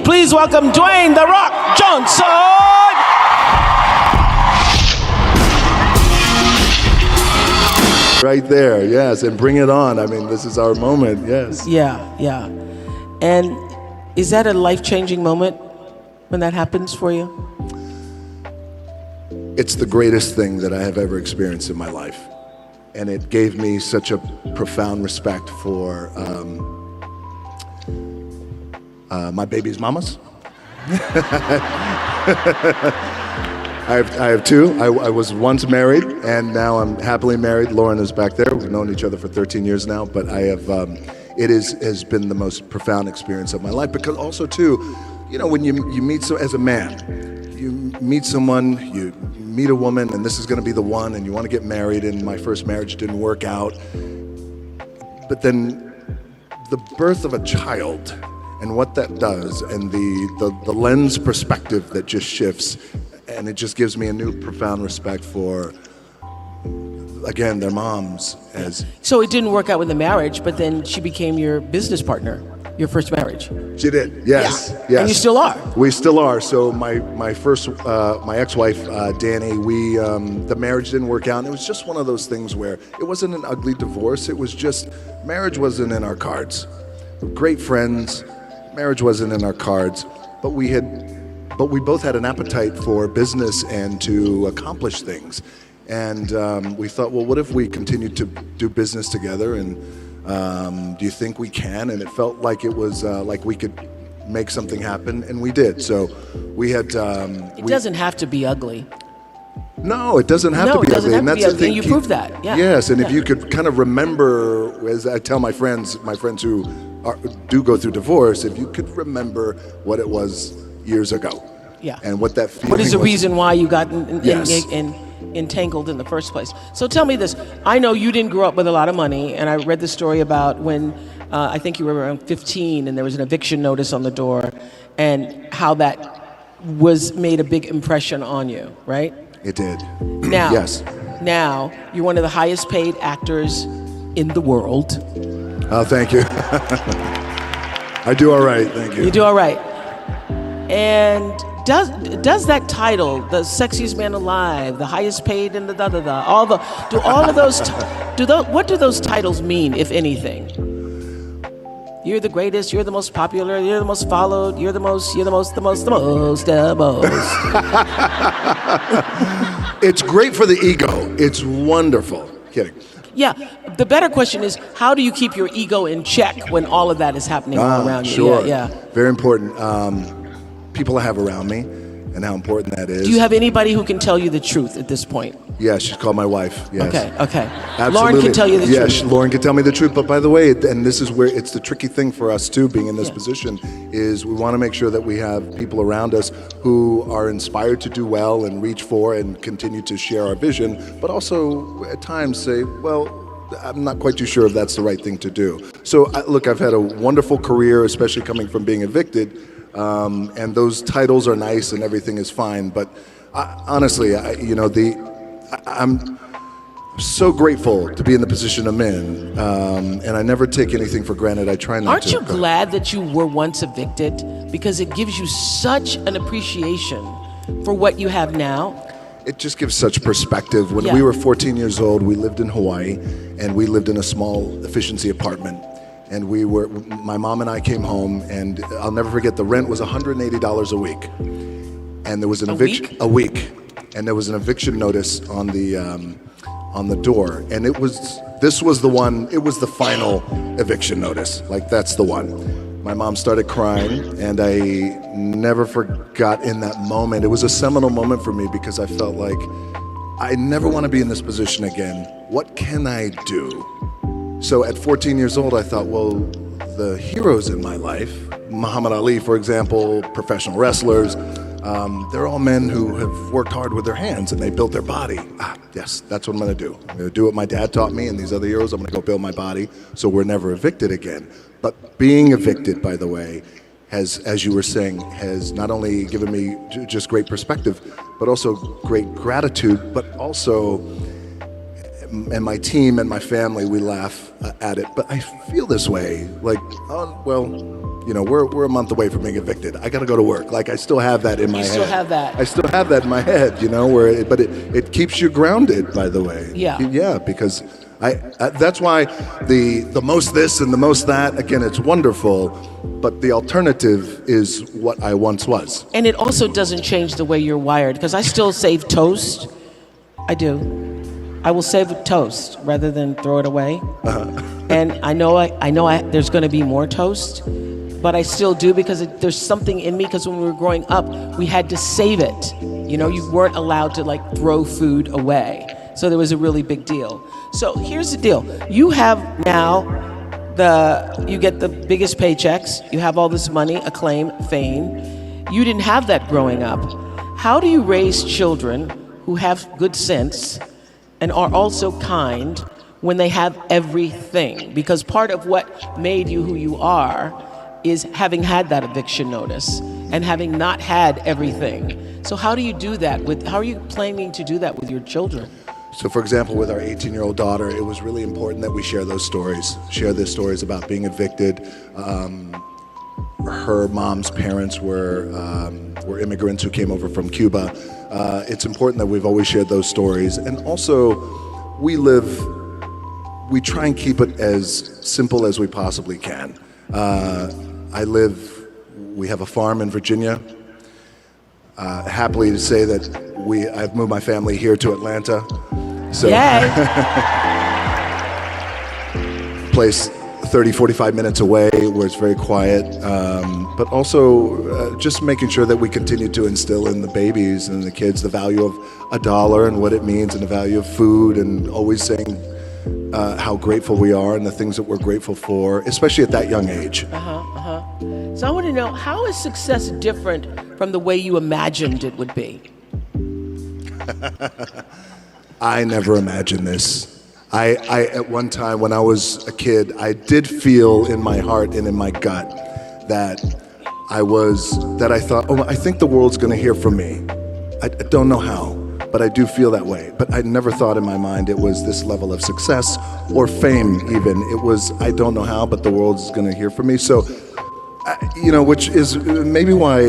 please welcome Dwayne "The Rock" Johnson. Right there, yes, and bring it on. I mean, this is our moment, yes. Yeah. And is that a life-changing moment when that happens for you? It's the greatest thing that I have ever experienced in my life. And it gave me such a profound respect for my baby's mamas. I have two. I was once married, and now I'm happily married. Lauren is back there. We've known each other for 13 years now, but I have. It has been the most profound experience of my life, because also too, when you meet as a man, you meet someone, you meet a woman, and this is going to be the one, and you want to get married. And my first marriage didn't work out, but then the birth of a child and what that does, and the lens perspective that just shifts. And it just gives me a new profound respect for, again, their moms. So it didn't work out with the marriage, but then she became your business partner, your first marriage. She did, yes. And you still are. We still are. So my ex-wife, Danny, the marriage didn't work out. And it was just one of those things where it wasn't an ugly divorce. It was just, marriage wasn't in our cards. Great friends, marriage wasn't in our cards, but we both had an appetite for business and to accomplish things. And we thought, well, what if we continued to do business together? And do you think we can? And it felt like it was like we could make something happen, and we did. So we had. It doesn't have to be ugly. No, it doesn't have to be ugly. And that's the thing. You proved that. Yeah. Yes, and if you could kind of remember, as I tell my friends who do go through divorce, if you could remember what it was years ago. Yeah. And what that feeling What is the was. reason why you got Yes. entangled in the first place? So tell me this. I know you didn't grow up with a lot of money, and I read the story about when I think you were around 15 and there was an eviction notice on the door, and how that made a big impression on you, right? It did. Now, Yes. Now you're one of the highest paid actors in the world. Oh, thank you. I do all right, thank you. You do all right. And does that title, the sexiest man alive, the highest paid in the what do those titles mean, if anything? You're the greatest, you're the most popular, you're the most followed, you're the most. It's great for the ego. It's wonderful. Kidding. Yeah, the better question is, how do you keep your ego in check when all of that is happening all around you? Sure. Yeah. Very important. People I have around me, and how important that is. Do you have anybody who can tell you the truth at this point? Yeah, she's called my wife. Yes. Okay. Absolutely. Lauren can tell you the truth. Yes, Lauren can tell me the truth. But by the way, and this is where it's the tricky thing for us too, being in this position, is we want to make sure that we have people around us who are inspired to do well and reach for and continue to share our vision, but also at times say, well, I'm not quite too sure if that's the right thing to do. So look, I've had a wonderful career, especially coming from being evicted, and those titles are nice and everything is fine. But honestly, I'm so grateful to be in the position I'm in, and I never take anything for granted. I try not to. Aren't you glad that you were once evicted? Because it gives you such an appreciation for what you have now. It just gives such perspective. When we were 14 years old, we lived in Hawaii, and we lived in a small efficiency apartment. And my mom and I came home, and I'll never forget, the rent was $180 a week. And there was an eviction a week, and there was an eviction notice on the door. And this was the one. It was the final eviction notice. Like, that's the one. My mom started crying, and I never forgot in that moment. It was a seminal moment for me, because I felt like I never want to be in this position again. What can I do? So at 14 years old, I thought, well, the heroes in my life, Muhammad Ali, for example, professional wrestlers, they're all men who have worked hard with their hands and they built their body. Yes, that's what I'm going to do. I'm going to do what my dad taught me and these other heroes. I'm going to go build my body so we're never evicted again. But being evicted, by the way, has, as you were saying, has not only given me just great perspective, but also great gratitude, but also, and my team and my family, we laugh at it, but I feel this way, like, oh, well, we're a month away from being evicted. I got to go to work. Like, I still have that in my head. You still have that. I still have that in my head, but it keeps you grounded, by the way. Yeah. Yeah, because that's why the most this and the most that, again, it's wonderful, but the alternative is what I once was. And it also doesn't change the way you're wired, because I still save toast. I do. I will save toast rather than throw it away. And I know there's going to be more toast, but I still do, because there's something in me, because when we were growing up, we had to save it. You weren't allowed to like throw food away. So there was a really big deal. So here's the deal. You have now you get the biggest paychecks. You have all this money, acclaim, fame. You didn't have that growing up. How do you raise children who have good sense and are also kind when they have everything? Because part of what made you who you are is having had that eviction notice and having not had everything. So how do you do that how are you planning to do that with your children? So, for example, with our 18-year-old daughter, it was really important that we share those stories, share the stories about being evicted. Her mom's parents were immigrants who came over from Cuba. It's important that we've always shared those stories. And also, we try and keep it as simple as we possibly can. We have a farm in Virginia. Happily to say that I've moved my family here to Atlanta. So, yay! Place 30, 45 minutes away where it's very quiet, but also just making sure that we continue to instill in the babies and the kids the value of $1 and what it means, and the value of food, and always saying how grateful we are and the things that we're grateful for, especially at that young age. So I want to know, how is success different from the way you imagined it would be? I never imagined this. I at one time when I was a kid, I did feel in my heart and in my gut that I thought, I think the world's going to hear from me. I don't know how, but I do feel that way. But I never thought in my mind it was this level of success or fame even. It was, I don't know how, but the world's going to hear from me. So, which is maybe why,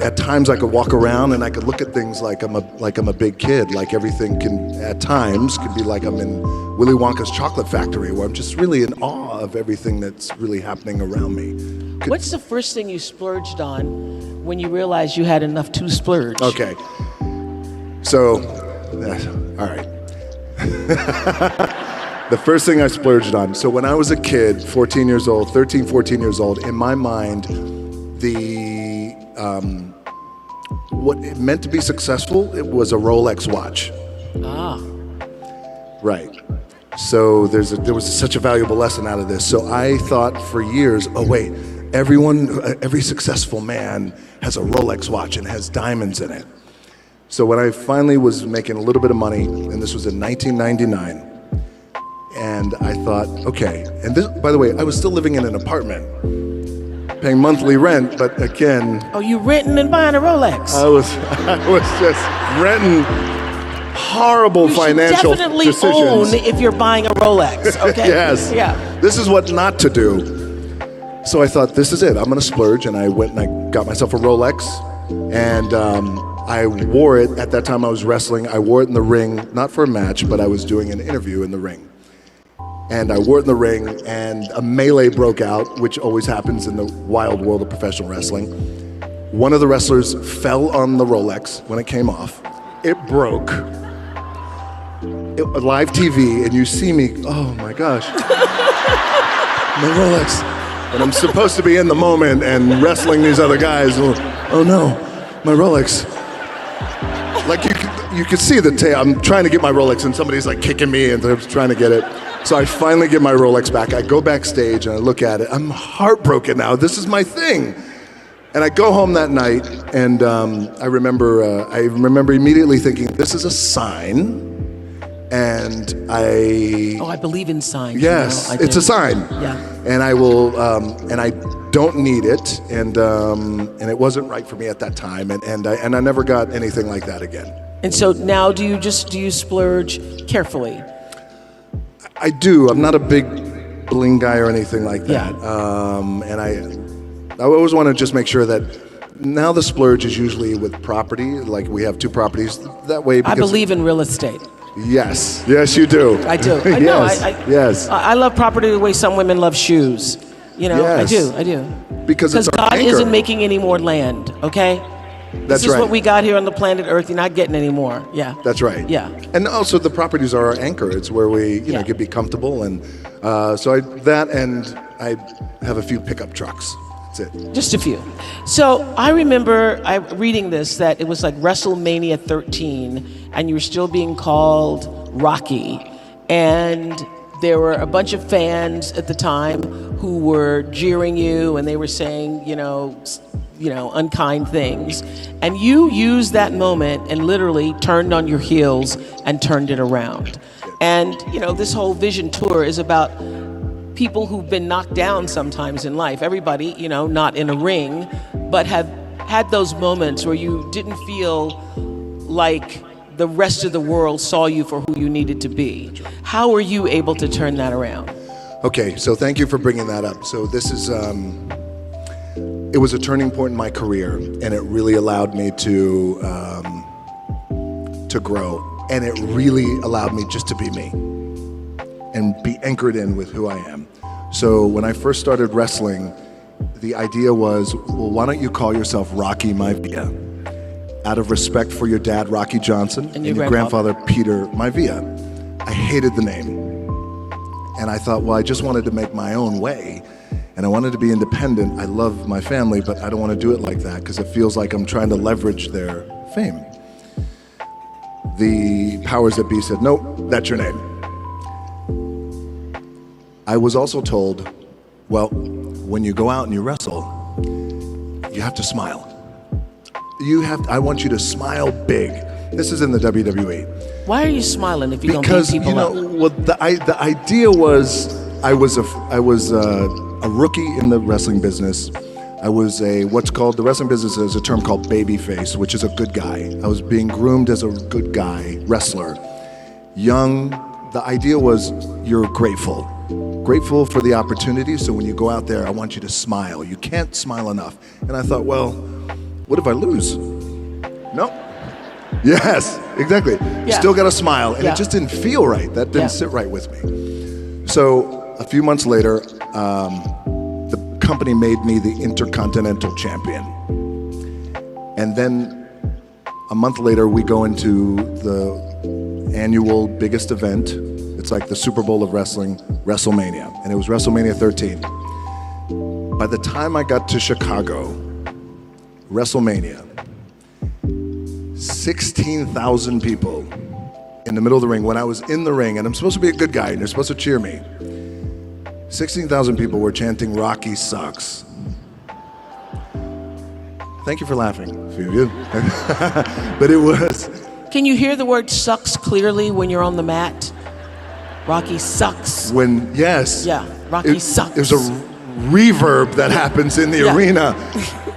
at times I could walk around and I could look at things like I'm a big kid, like everything at times could be like I'm in Willy Wonka's chocolate factory, where I'm just really in awe of everything that's really happening around me. What's the first thing you splurged on when you realized you had enough to splurge? Okay. So, all right. The first thing I splurged on. So when I was a kid, 13, 14 years old, in my mind, what it meant to be successful, it was a Rolex watch. Right. So there was such a valuable lesson out of this. So I thought for years, every successful man has a Rolex watch and has diamonds in it. So when I finally was making a little bit of money, and this was in 1999, and I thought, okay, and this, by the way, I was still living in an apartment, paying monthly rent, but again... Oh, you renting and buying a Rolex? I was just renting horrible financial decisions. You should definitely own if you're buying a Rolex, okay? Yes. Yeah. This is what not to do. So I thought, this is it, I'm gonna splurge, and I went and I got myself a Rolex, and I wore it, at that time I was wrestling, I wore it in the ring, not for a match, but I was doing an interview in the ring. And I wore it in the ring, and a melee broke out, which always happens in the wild world of professional wrestling. One of the wrestlers fell on the Rolex when it came off. It broke. Live TV, and you see me, oh my gosh. My Rolex. And I'm supposed to be in the moment and wrestling these other guys. Oh no, my Rolex. Like you could see the tail. I'm trying to get my Rolex, and somebody's like kicking me, and they're trying to get it. So I finally get my Rolex back. I go backstage and I look at it. I'm heartbroken now. This is my thing. And I go home that night, and I remember immediately thinking, this is a sign. And I believe in signs. Yes, it's a sign. Yeah. And I will, and I don't need it, and it wasn't right for me at that time, and I never got anything like that again. And so now, do you splurge carefully? I do. I'm not a big bling guy or anything like that. Yeah. And I always want to just make sure that now the splurge is usually with property. Like we have 2 properties that way. I believe in real estate. Yes, you do. I do. I know. Yes. I love property the way some women love shoes. Yes. I do. Because it's our God anchor. isn't making any more land, okay? That's this is right. what we got here on the planet Earth. You're not getting any more. Yeah. That's right. Yeah. And also the properties are our anchor. It's where we, can be comfortable. And so I have a few pickup trucks. That's it. Just a few. So I remember reading this, that it was like WrestleMania 13, and you were still being called Rocky. And there were a bunch of fans at the time who were jeering you, and they were saying, unkind things. And you used that moment and literally turned on your heels and turned it around. And, this whole Vision Tour is about people who've been knocked down sometimes in life. Everybody, not in a ring, but have had those moments where you didn't feel like the rest of the world saw you for who you needed to be. How were you able to turn that around? Okay, so thank you for bringing that up. So this is, it was a turning point in my career, and it really allowed me to grow. And it really allowed me just to be me and be anchored in with who I am. So when I first started wrestling, the idea was, well, why don't you call yourself Rocky Maivia? Out of respect for your dad, Rocky Johnson, and your grandfather, Peter Maivia. I hated the name. And I thought, well, I just wanted to make my own way. And I wanted to be independent. I love my family, but I don't want to do it like that because it feels like I'm trying to leverage their fame. The powers that be said, nope, that's your name. I was also told, well, when you go out and you wrestle, you have to smile. I want you to smile big. This is in the WWE. Why are you smiling if you don't beat people up? Well, the idea was I was a rookie in the wrestling business. I was the wrestling business is a term called babyface, which is a good guy. I was being groomed as a good guy wrestler. Young, the idea was you're grateful for the opportunity. So when you go out there, I want you to smile. You can't smile enough. And I thought, well, what if I lose? No. Yes, exactly. Yeah. Still got to smile. And it just didn't feel right. That didn't sit right with me. So a few months later, the company made me the Intercontinental Champion. And then a month later, we go into the annual biggest event. It's like the Super Bowl of wrestling, WrestleMania. And it was WrestleMania 13. By the time I got to Chicago, WrestleMania, 16,000 people in the middle of the ring. When I was in the ring, and I'm supposed to be a good guy, and they're supposed to cheer me, 16,000 people were chanting, "Rocky sucks." Thank you for laughing, a few of you. But it was... Can you hear the word sucks clearly when you're on the mat? Rocky sucks. Yes. Yeah, Rocky sucks. There's a reverb that happens in the arena.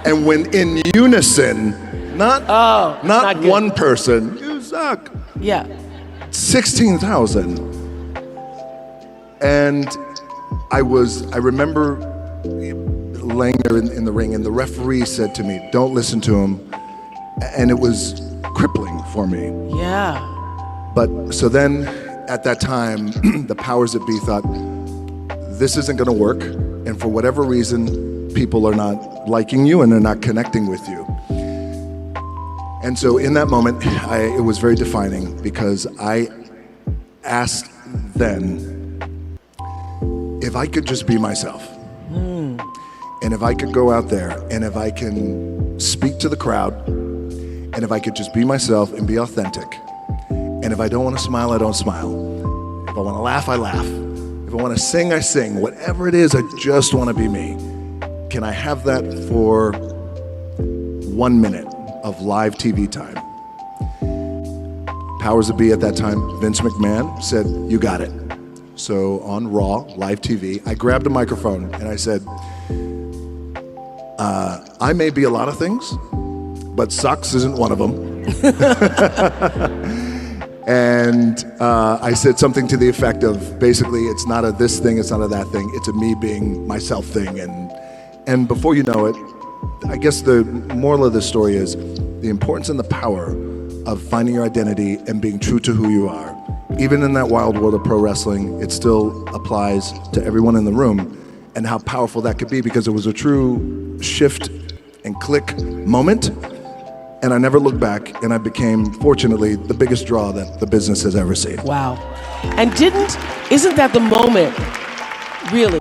And when in unison, not one person, you suck. Yeah. 16,000. And I remember laying there in the ring, and the referee said to me, don't listen to him. And it was crippling for me. Yeah. But so then at that time, the powers that be thought, this isn't going to work. And for whatever reason, people are not liking you and they're not connecting with you. And so in that moment, it was very defining because I asked then if I could just be myself. And if I could go out there and if I can speak to the crowd and if I could just be myself and be authentic. And if I don't want to smile, I don't smile. If I want to laugh, I laugh. If I want to sing, I sing. Whatever it is, I just want to be me. Can I have that for 1 minute of live TV time? Powers that be at that time, Vince McMahon said, you got it. So on Raw, live TV, I grabbed a microphone and I said, I may be a lot of things, but sucks isn't one of them. And I said something to the effect of, basically, it's not a this thing, it's not a that thing, it's a me being myself thing. And before you know it, I guess the moral of the story is the importance and the power of finding your identity and being true to who you are. Even in that wild world of pro wrestling, it still applies to everyone in the room, and how powerful that could be, because it was a true shift and click moment. And I never looked back, and I became, fortunately, the biggest draw that the business has ever seen. Wow. And isn't that the moment, really?